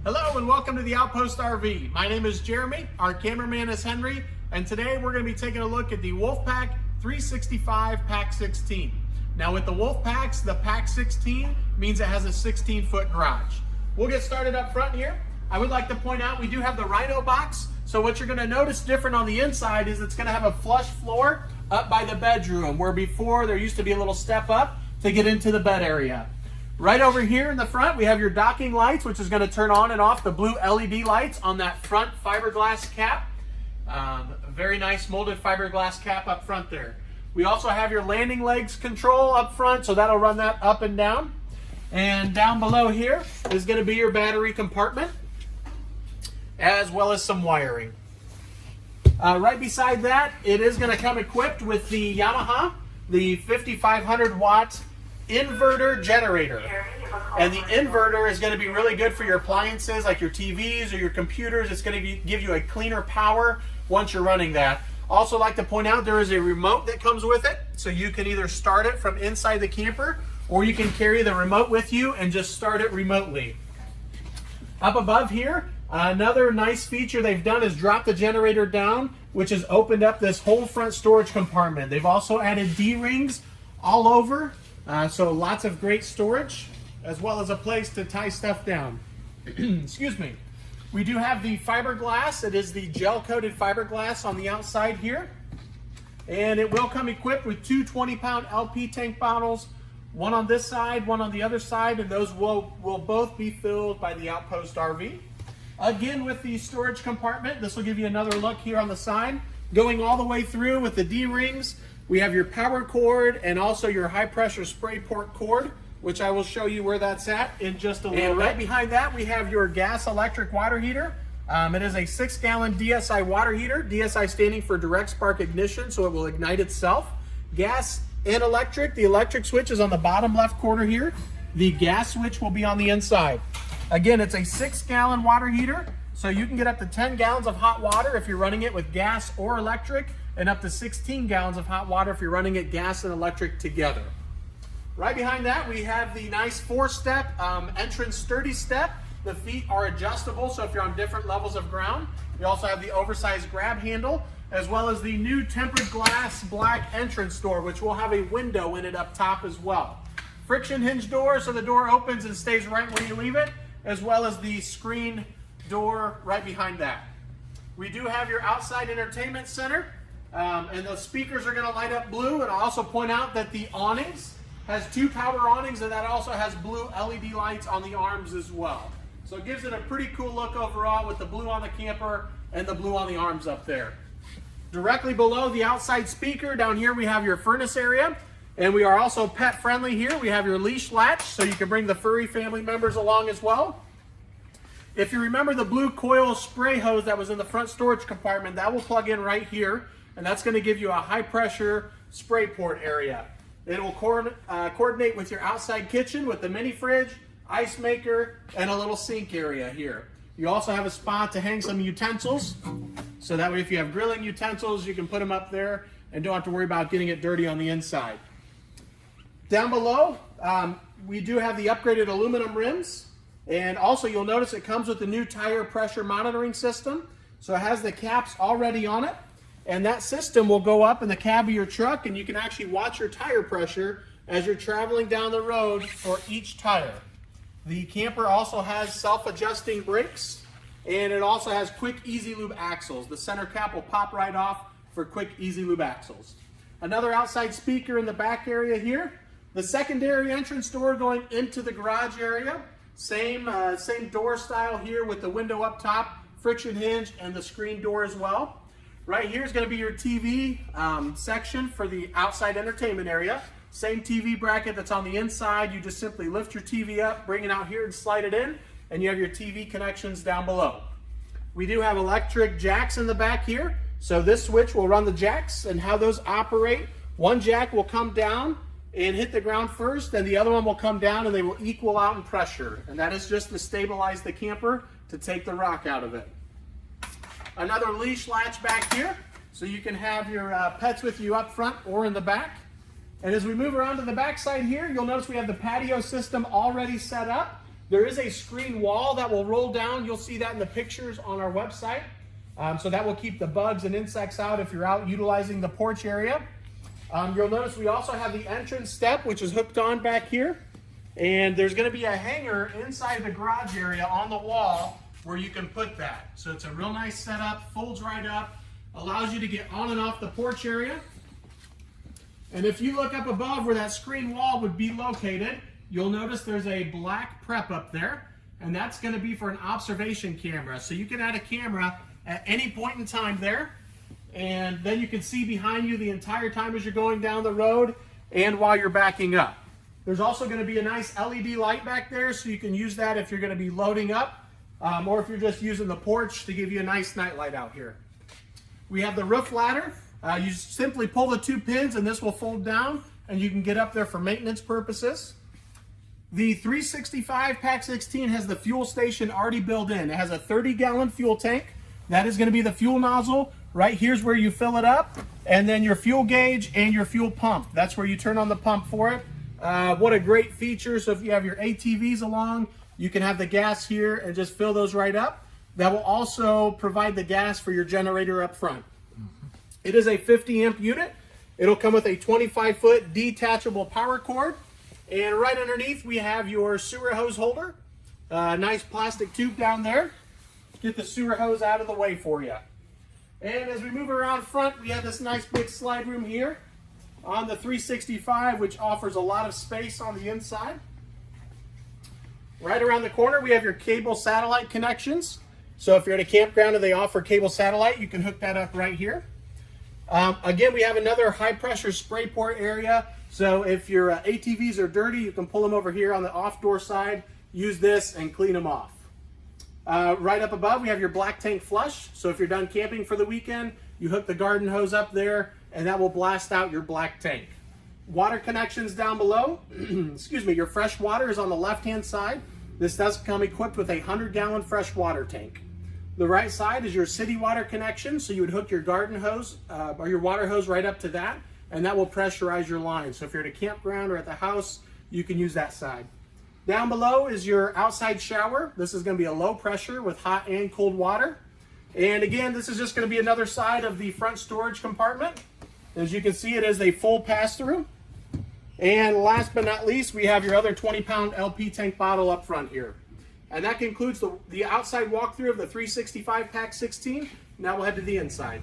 Hello and welcome to the Outpost RV. My name is Jeremy, our cameraman is Henry, and today we're going to be taking a look at the Wolfpack 365Pack16. Now with the Wolfpacks, the Pack 16 means it has a 16-foot garage. We'll get started up front here. I would like to point out we do have the Rhino box, so what you're going to notice different on the inside is it's going to have a flush floor up by the bedroom, where before there used to be a little step up to get into the bed area. Right over here in the front, we have your docking lights, which is going to turn on and off the blue LED lights on that front fiberglass cap. A very nice molded fiberglass cap up front there. We also have your landing legs control up front, so that'll run that up and down. And down below here is going to be your battery compartment, as well as some wiring. Right beside that, it is going to come equipped with the Yamaha, the 5500 watt inverter generator. And the inverter is going to be really good for your appliances like your TVs or your computers. It's going to give you a cleaner power once you're running that. Also like to point out there is a remote that comes with it, so you can either start it from inside the camper or you can carry the remote with you and just start it remotely. Up above here, another nice feature they've done is drop the generator down, which has opened up this whole front storage compartment. They've also added D-rings all over. So lots of great storage, as well as a place to tie stuff down. Excuse me. We do have the fiberglass. It is the gel-coated fiberglass on the outside here. And it will come equipped with two 20-pound LP tank bottles, one on this side, one on the other side, and those will both be filled by the Outpost RV. Again, with the storage compartment, this will give you another look here on the side. Going all the way through with the D-rings, we have your power cord and also your high pressure spray port cord, which I will show you where that's at in just a little bit. And right behind that, we have your gas electric water heater. It is a 6-gallon DSI water heater, DSI standing for direct spark ignition, so it will ignite itself. Gas and electric. The electric switch is on the bottom left corner here. The gas switch will be on the inside. Again, it's a 6-gallon water heater, so you can get up to 10 gallons of hot water if you're running it with gas or electric, and up to 16 gallons of hot water if you're running it gas and electric together. Right behind that, we have the nice 4-step entrance sturdy step. The feet are adjustable, so if you're on different levels of ground. We also have the oversized grab handle, as well as the new tempered glass black entrance door, which will have a window in it up top as well. Friction hinge door, so the door opens and stays right where you leave it, as well as the screen door right behind that. We do have your outside entertainment center. And the speakers are going to light up blue. And I'll also point out that the awnings has 2 power awnings, and that also has blue LED lights on the arms as well. So it gives it a pretty cool look overall with the blue on the camper and the blue on the arms up there. Directly below the outside speaker, down here we have your furnace area. And we are also pet friendly here. We have your leash latch, so you can bring the furry family members along as well. If you remember the blue coil spray hose that was in the front storage compartment, that will plug in right here. And that's going to give you a high pressure spray port area. It will coordinate with your outside kitchen with the mini fridge, ice maker, and a little sink area here. You also have a spot to hang some utensils, so that way if you have grilling utensils, you can put them up there and don't have to worry about getting it dirty on the inside. Down below, we do have the upgraded aluminum rims, and also you'll notice it comes with the new tire pressure monitoring system. So it has the caps already on it. And that system will go up in the cab of your truck, and you can actually watch your tire pressure as you're traveling down the road for each tire. The camper also has self-adjusting brakes, and it also has quick easy lube axles. The center cap will pop right off for quick easy lube axles. Another outside speaker in the back area here. The secondary entrance door going into the garage area. Same door style here with the window up top, friction hinge, and the screen door as well. Right here is going to be your TV section for the outside entertainment area. Same TV bracket that's on the inside. You just simply lift your TV up, bring it out here and slide it in, and you have your TV connections down below. We do have electric jacks in the back here. So this switch will run the jacks, and how those operate. One jack will come down and hit the ground first, and the other one will come down and they will equal out in pressure. And that is just to stabilize the camper to take the rock out of it. Another leash latch back here, so you can have your pets with you up front or in the back. And as we move around to the back side here, you'll notice we have the patio system already set up. There is a screen wall that will roll down. You'll see that in the pictures on our website. So that will keep the bugs and insects out if you're out utilizing the porch area. You'll notice we also have the entrance step, which is hooked on back here. And there's going to be a hanger inside the garage area on the wall where you can put that. So it's a real nice setup, folds right up, allows you to get on and off the porch area. And if you look up above where that screen wall would be located, you'll notice there's a black prep up there, and that's going to be for an observation camera. So you can add a camera at any point in time there, and then you can see behind you the entire time as you're going down the road and while you're backing up. There's also going to be a nice LED light back there, so you can use that if you're going to be loading up, or if you're just using the porch to give you a nice night light out here. We have the roof ladder. You simply pull the 2 pins and this will fold down, and you can get up there for maintenance purposes. The 365Pack16 has the fuel station already built in. It has a 30-gallon fuel tank. That is going to be the fuel nozzle. Right here's where you fill it up, and then your fuel gauge and your fuel pump. That's where you turn on the pump for it. What a great feature. So if you have your ATVs along, you can have the gas here and just fill those right up. That will also provide the gas for your generator up front. It is a 50 amp unit. It'll come with a 25-foot detachable power cord. And right underneath we have your sewer hose holder. Nice plastic tube down there. Get the sewer hose out of the way for you. And as we move around front, we have this nice big slide room here on the 365, which offers a lot of space on the inside. Right around the corner, we have your cable satellite connections. So if you're at a campground and they offer cable satellite, you can hook that up right here. Again, we have another high pressure spray port area. So if your ATVs are dirty, you can pull them over here on the off door side, use this and clean them off. Right up above, we have your black tank flush. So if you're done camping for the weekend, you hook the garden hose up there and that will blast out your black tank. Water connections down below. Excuse me, your fresh water is on the left-hand side. This does come equipped with a 100-gallon fresh water tank. The right side is your city water connection, so you would hook your garden hose or your water hose right up to that, and that will pressurize your line. So if you're at a campground or at the house, you can use that side. Down below is your outside shower. This is going to be a low pressure with hot and cold water. And again, this is just going to be another side of the front storage compartment. As you can see, it is a full pass-through. And last but not least, we have your other 20-pound LP tank bottle up front here. And that concludes the outside walkthrough of the 365Pack16. Now we'll head to the inside.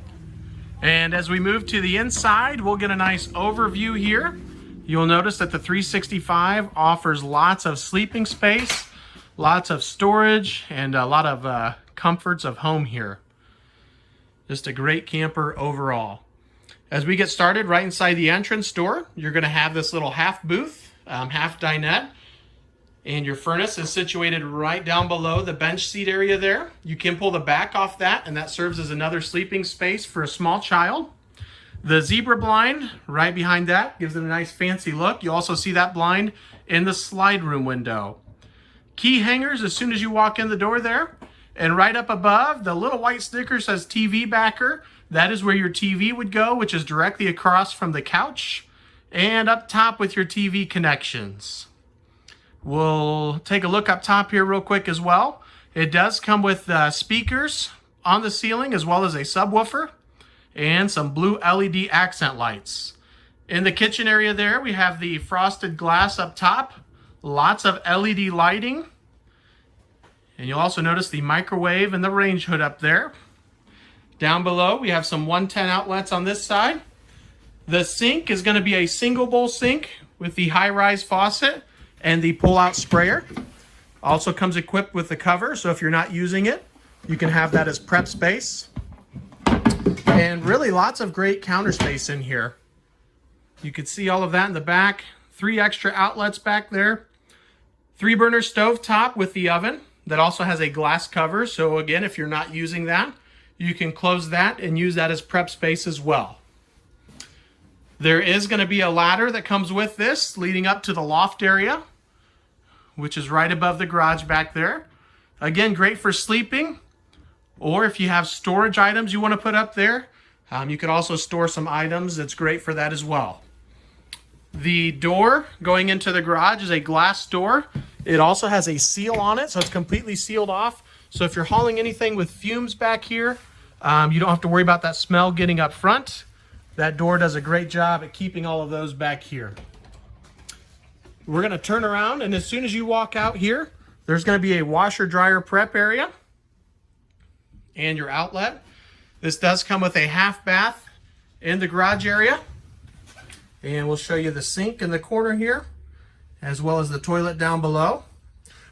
And as we move to the inside, we'll get a nice overview here. You'll notice that the 365 offers lots of sleeping space, lots of storage, and a lot of comforts of home here. Just a great camper overall. As we get started, right inside the entrance door, you're going to have this little half booth, half dinette. And your furnace is situated right down below the bench seat area there. You can pull the back off that, and that serves as another sleeping space for a small child. The zebra blind right behind that gives it a nice fancy look. You also see that blind in the slide room window. Key hangers as soon as you walk in the door there. And right up above, the little white sticker says TV backer. That is where your TV would go, which is directly across from the couch. And up top with your TV connections. We'll take a look up top here real quick as well. It does come with speakers on the ceiling as well as a subwoofer and some blue LED accent lights. In the kitchen area there, we have the frosted glass up top, lots of LED lighting. And you'll also notice the microwave and the range hood up there. Down below, we have some 110 outlets on this side. The sink is going to be a single bowl sink with the high-rise faucet and the pull-out sprayer. Also comes equipped with the cover, so if you're not using it, you can have that as prep space. And really lots of great counter space in here. You can see all of that in the back. 3 extra outlets back there. 3-burner stove top with the oven that also has a glass cover. So again, if you're not using that, you can close that and use that as prep space as well. There is going to be a ladder that comes with this leading up to the loft area, which is right above the garage back there. Again, great for sleeping, or if you have storage items you want to put up there, you could also store some items. It's great for that as well. The door going into the garage is a glass door. It also has a seal on it, so it's completely sealed off. So if you're hauling anything with fumes back here, you don't have to worry about that smell getting up front. That door does a great job at keeping all of those back here. We're going to turn around, and as soon as you walk out here, there's going to be a washer dryer prep area and your outlet. This does come with a half bath in the garage area. And we'll show you the sink in the corner here, as well as the toilet down below.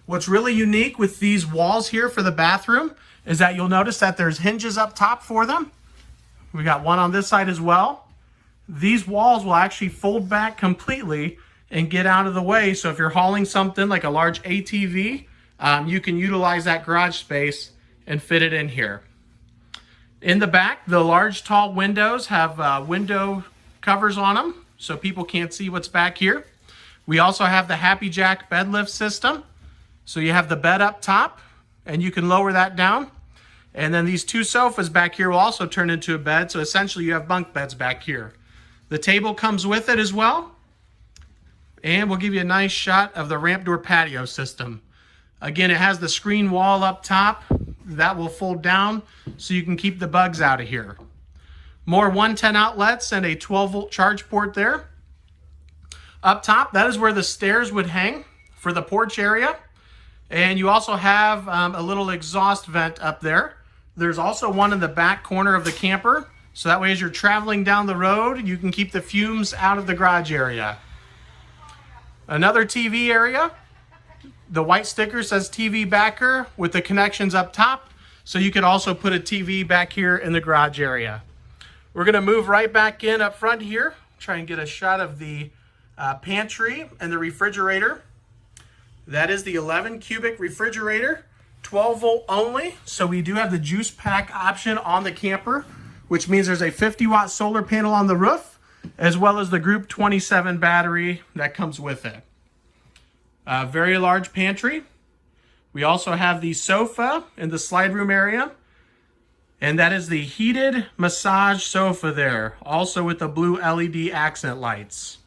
What's really unique with these walls here for the bathroom is that you'll notice that there's hinges up top for them. We got one on this side as well. These walls will actually fold back completely and get out of the way. So if you're hauling something like a large ATV, you can utilize that garage space and fit it in here. In the back, the large tall windows have window covers on them, so people can't see what's back here. We also have the Happy Jack bed lift system. So you have the bed up top, and you can lower that down. And then these two sofas back here will also turn into a bed, so essentially you have bunk beds back here. The table comes with it as well. And we'll give you a nice shot of the ramp door patio system. Again, it has the screen wall up top. That will fold down so you can keep the bugs out of here. More 110 outlets and a 12-volt charge port there. Up top, that is where the stairs would hang for the porch area. And you also have a little exhaust vent up there. There's also one in the back corner of the camper. So that way as you're traveling down the road, you can keep the fumes out of the garage area. Another TV area. The white sticker says TV backer with the connections up top. So you could also put a TV back here in the garage area. We're going to move right back in up front here. Try and get a shot of the pantry and the refrigerator. That is the 11 cubic refrigerator, 12 volt only. So we do have the juice pack option on the camper, which means there's a 50 watt solar panel on the roof, as well as the Group 27 battery that comes with it. A very large pantry. We also have the sofa in the slide room area. And that is the heated massage sofa there, also with the blue LED accent lights.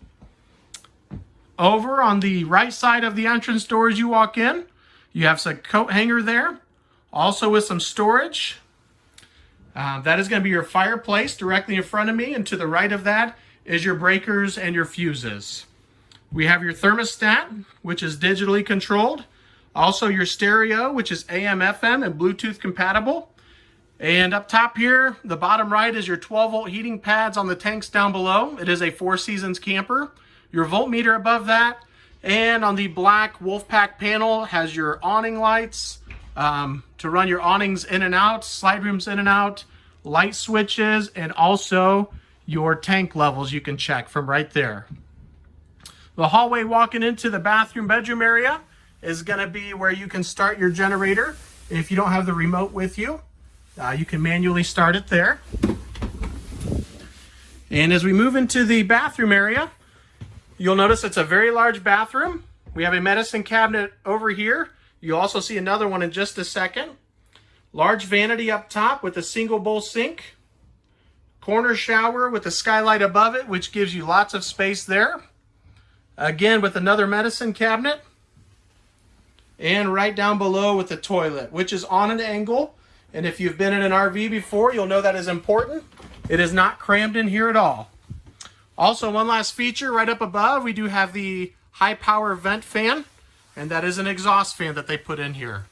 Over on the right side of the entrance door as you walk in, you have some coat hanger there, also with some storage. That is going to be your fireplace directly in front of me, and to the right of that is your breakers and your fuses. We have your thermostat, which is digitally controlled. Also your stereo, which is AM, FM, and Bluetooth compatible. And up top here, the bottom right is your 12-volt heating pads on the tanks down below. It is a Four Seasons camper. Your voltmeter above that. And on the black Wolfpack panel has your awning lights to run your awnings in and out, slide rooms in and out, light switches, and also your tank levels you can check from right there. The hallway walking into the bathroom bedroom area is going to be where you can start your generator. If you don't have the remote with you, you can manually start it there. And as we move into the bathroom area, you'll notice it's a very large bathroom. We have a medicine cabinet over here. You'll also see another one in just a second. Large vanity up top with a single bowl sink. Corner shower with a skylight above it, which gives you lots of space there. Again, with another medicine cabinet. And right down below with the toilet, which is on an angle. And if you've been in an RV before, you'll know that is important. It is not crammed in here at all. Also, one last feature right up above, we do have the high power vent fan, and that is an exhaust fan that they put in here.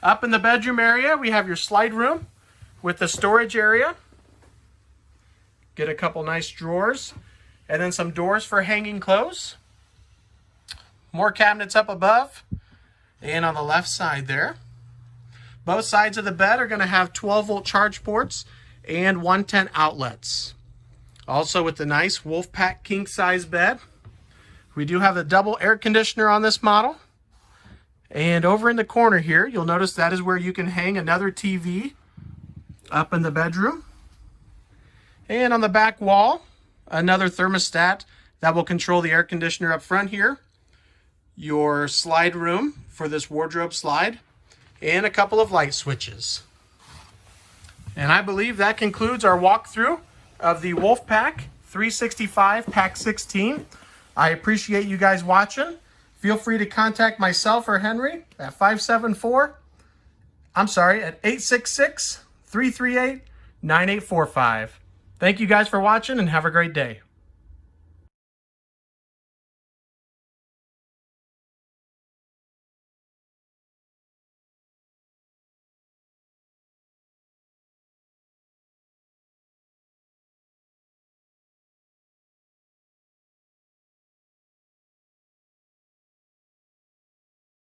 Up in the bedroom area, we have your slide room with the storage area. Get a couple nice drawers, and then some doors for hanging clothes. More cabinets up above, and on the left side there. Both sides of the bed are going to have 12-volt charge ports and 110 outlets. Also with the nice Wolfpack king-size bed. We do have a double air conditioner on this model. And over in the corner here, you'll notice that is where you can hang another TV up in the bedroom. And on the back wall, another thermostat that will control the air conditioner up front here. Your slide room for this wardrobe slide. And a couple of light switches. And I believe that concludes our walkthrough of the Wolfpack 365 Pack 16. I appreciate you guys watching. feel free to contact myself or Henry at 866-338-9845. Thank you guys for watching and have a great day.